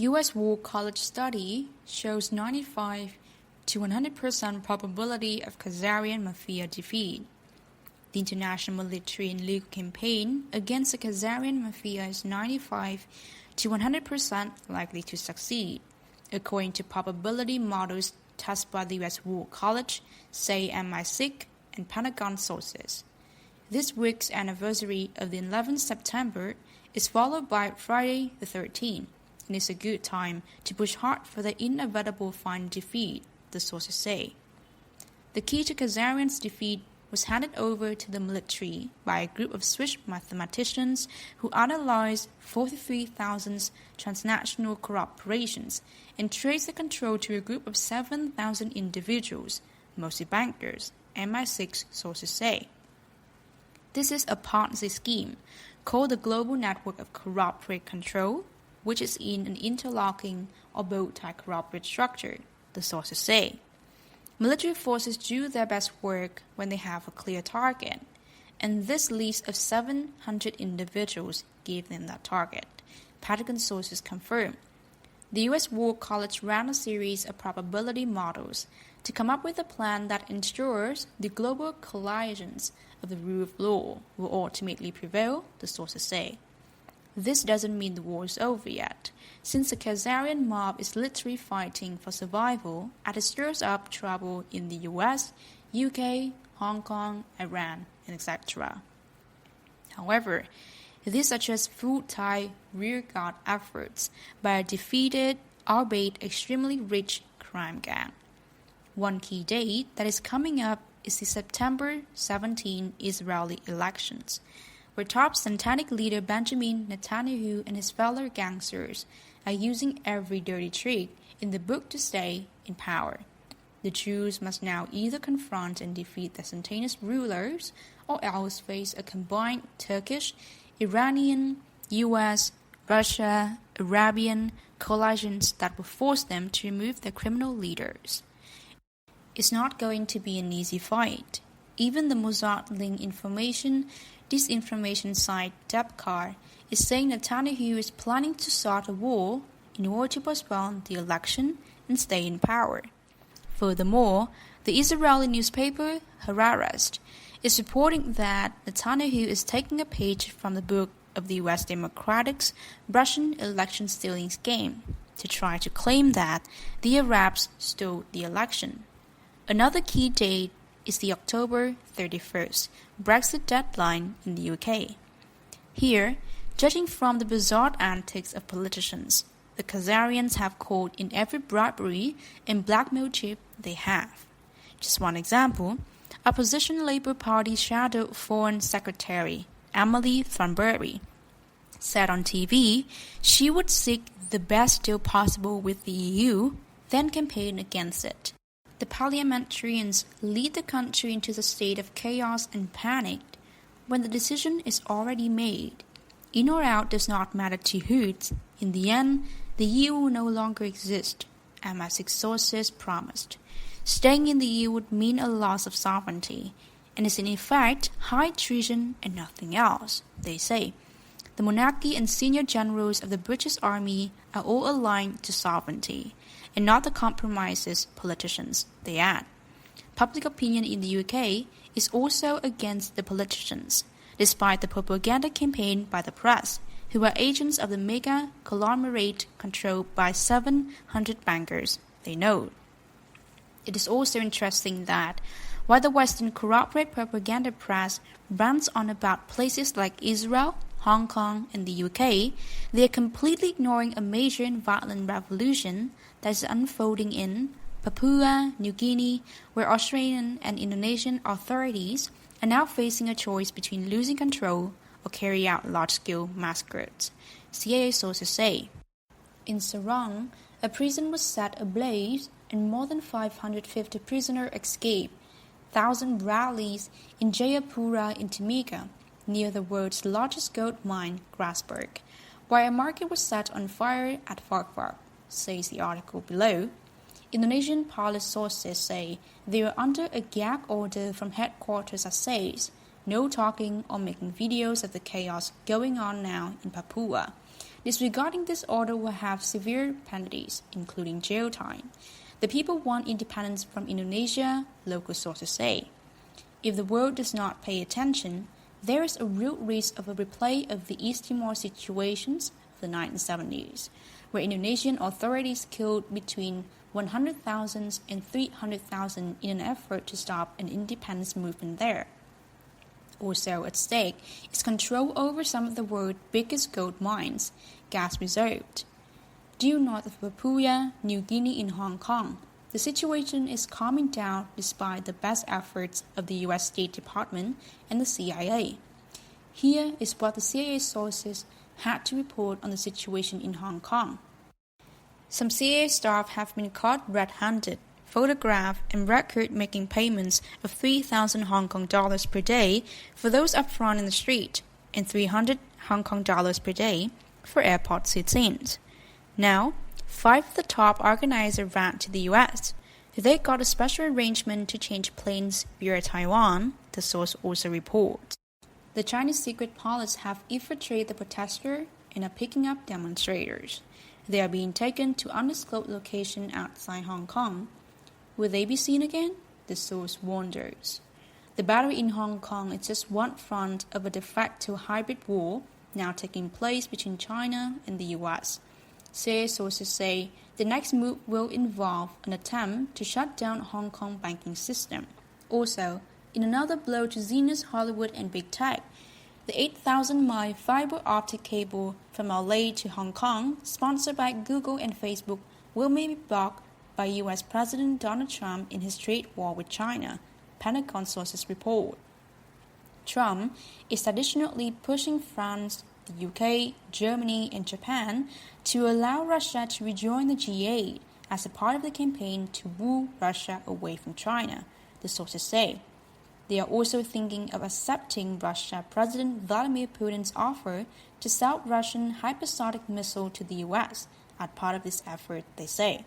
U.S. War College study shows 95 to 100% probability of KHAZARIAN Mafia defeat. The international military and legal campaign against the KHAZARIAN Mafia is 95 to 100% likely to succeed, according to probability models tested by the U.S. War College, say MI6 and Pentagon sources. This week's anniversary of the 11th September is followed by Friday the 13th, and it's a good time to push hard for the inevitable final defeat, the sources say. The key to KHAZARIAN's defeat was handed over to the military by a group of Swiss mathematicians who analyzed 43,000 transnational corporations and traced the control to a group of 7,000 individuals, mostly bankers, MI6 sources say. This is a Ponzi scheme called the Global Network of Corporate Control, which is in an interlocking or bow-tie corporate structure, the sources say. Military forces do their best work when they have a clear target, and this list of 700 individuals gave them that target, Pentagon sources confirm. The U.S. War College ran a series of probability models to come up with a plan that ensures the global coalitions of the rule of law will ultimately prevail, the sources say. This doesn't mean the war is over yet, since the KHAZARIAN mob is literally fighting for survival as it stirs up trouble in the US, UK, Hong Kong, Iran, and etc. However, these are just full-time rearguard efforts by a defeated, albeit extremely rich, crime gang. One key date that is coming up is the September 17 Israeli elections, where top satanic leader Benjamin Netanyahu and his fellow gangsters are using every dirty trick in the book to stay in power. The Jews must now either confront and defeat the Satanist rulers or else face a combined Turkish, Iranian, US, Russia, Arabian coalitions that will force them to remove their criminal leaders. It's not going to be an easy fight. Even the Mossad-linked disinformation site Debkar is saying Netanyahu is planning to start a war in order to postpone the election and stay in power. Furthermore, the Israeli newspaper Haaretz is reporting that Netanyahu is taking a page from the book of the U.S. Democrats' Russian election stealing scheme to try to claim that the Arabs stole the election. Another key date is the October 31st Brexit deadline in the UK. Here, judging from the bizarre antics of politicians, the KHAZARIANs have caught in every bribery and blackmail chip they have. Just one example, opposition Labour Party shadow Foreign Secretary Emily Thornberry said on TV she would seek the best deal possible with the EU, then campaign against it. The parliamentarians lead the country into the state of chaos and panic when the decision is already made. In or out does not matter to Hoods. In the end, the EU will no longer exist, MI6 sources promised. Staying in the EU would mean a loss of sovereignty, and is in effect high treason and nothing else, they say. The monarchy and senior generals of the British Army are all aligned to sovereignty, and not the compromises politicians, they add. Public opinion in the UK is also against the politicians, despite the propaganda campaign by the press, who are agents of the mega conglomerate controlled by 700 bankers, they note. It is also interesting that while the Western corporate propaganda press runs on about places like Israel, Hong Kong, and the UK, they are completely ignoring a major and violent revolution that is unfolding in Papua New Guinea, where Australian and Indonesian authorities are now facing a choice between losing control or carry out large-scale massacres, CIA sources say. In Sarang, a prison was set ablaze and more than 550 prisoners escaped. 1,000 rallies in Jayapura in Timika, near the world's largest gold mine, Grasberg, while a market was set on fire at Fulford, says the article below. Indonesian police sources say they are under a gag order from headquarters that says no talking or making videos of the chaos going on now in Papua, Disregarding this order will have severe penalties, including jail time. The people want independence from Indonesia, local sources say. If the world does not pay attention, there is a real risk of a replay of the East Timor situations of the 1970s, where Indonesian authorities killed between 100,000 and 300,000 in an effort to stop an independence movement there. Also at stake is control over some of the world's biggest gold mines, gas reserves. Due north of Papua New Guinea in Hong Kong, the situation is calming down despite the best efforts of the U.S. State Department and the CIA. Here is what the CIA sources had to report on the situation in Hong Kong. Some CIA staff have been caught red-handed, photographed, and record making payments of 3,000 Hong Kong dollars per day for those up front in the street, and 300 Hong Kong dollars per day for airport sit-ins. Now, 5 of the top organizers ran to the U.S. They got a special arrangement to change planes via Taiwan, the source also reports. The Chinese secret police have infiltrated the protesters and are picking up demonstrators. They are being taken to undisclosed location outside Hong Kong. Will they be seen again? The source wonders. The battle in Hong Kong is just one front of a de facto hybrid war now taking place between China and the U.S. CIA sources say the next move will involve an attempt to shut down Hong Kong banking system. Also, in another blow to Xena's Hollywood and Big Tech, the 8,000-mile fiber optic cable from LA to Hong Kong, sponsored by Google and Facebook, will maybe be blocked by U.S. President Donald Trump in his trade war with China, Pentagon sources report. Trump is additionally pushing France, the UK, Germany, and Japan to allow Russia to rejoin the G8 as a part of the campaign to woo Russia away from China, the sources say. They are also thinking of accepting Russia President Vladimir Putin's offer to sell Russian hypersonic missile to the U.S. as part of this effort, they say.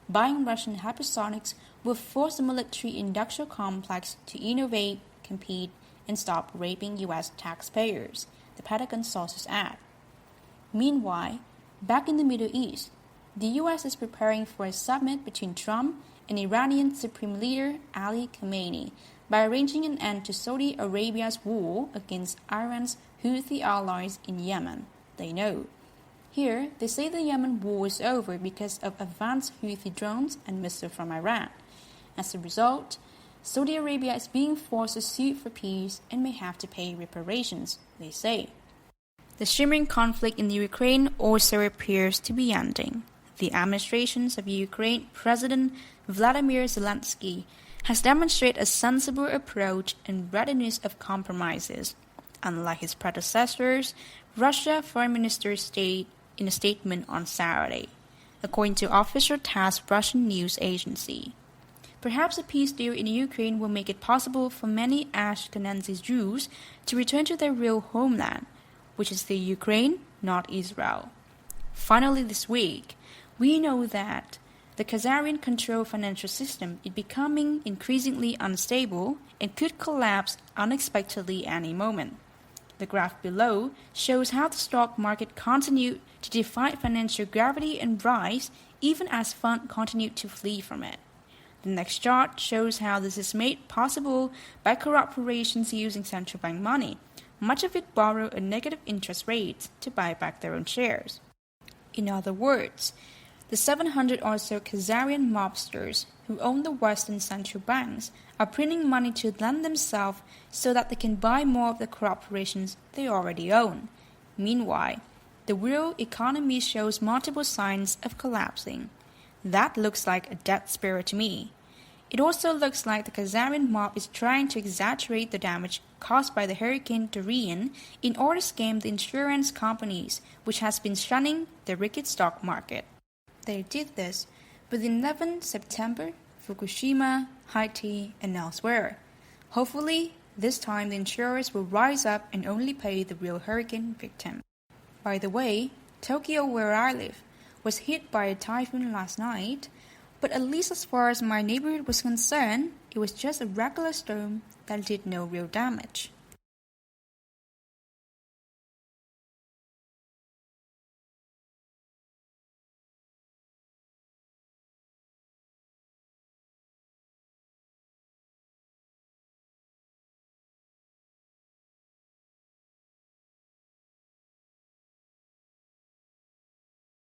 Buying Russian hypersonics will force the military-industrial complex to innovate, compete, and stop raping U.S. taxpayers, the Pentagon sources add. Meanwhile, back in the Middle East, the U.S. is preparing for a summit between Trump and Iranian Supreme Leader Ali Khamenei by arranging an end to Saudi Arabia's war against Iran's Houthi allies in Yemen, they know. Here, they say the Yemen war is over because of advanced Houthi drones and missiles from Iran. As a result, Saudi Arabia is being forced to sue for peace and may have to pay reparations, they say. The shimmering conflict in the Ukraine also appears to be ending. The administrations of Ukraine President Vladimir Zelensky has demonstrated a sensible approach and readiness of compromises. Unlike his predecessors, Russia Foreign Minister stated in a statement on Saturday, according to official TASS Russian news agency. Perhaps a peace deal in Ukraine will make it possible for many Ashkenazi Jews to return to their real homeland, which is the Ukraine, not Israel. Finally this week, we know that the KHAZARIan-controlled financial system is becoming increasingly unstable and could collapse unexpectedly any moment. The graph below shows how the stock market continued to defy financial gravity and rise even as funds continued to flee from it. The next chart shows how this is made possible by corporations using central bank money, much of it borrowed at negative interest rates to buy back their own shares. In other words, the 700 or so KHAZARIan mobsters who own the Western central banks are printing money to lend themselves so that they can buy more of the corporations they already own. Meanwhile, the real economy shows multiple signs of collapsing. That looks like a dead spirit to me. It also looks like the KHAZARIan mob is trying to exaggerate the damage caused by the Hurricane Dorian in order to scam the insurance companies, which has been shunning the wicked stock market. They did this within 11 September, Fukushima, Haiti, and elsewhere. Hopefully, this time the insurers will rise up and only pay the real hurricane victim. By the way, Tokyo, where I live, was hit by a typhoon last night, but at least as far as my neighborhood was concerned, it was just a regular storm that did no real damage.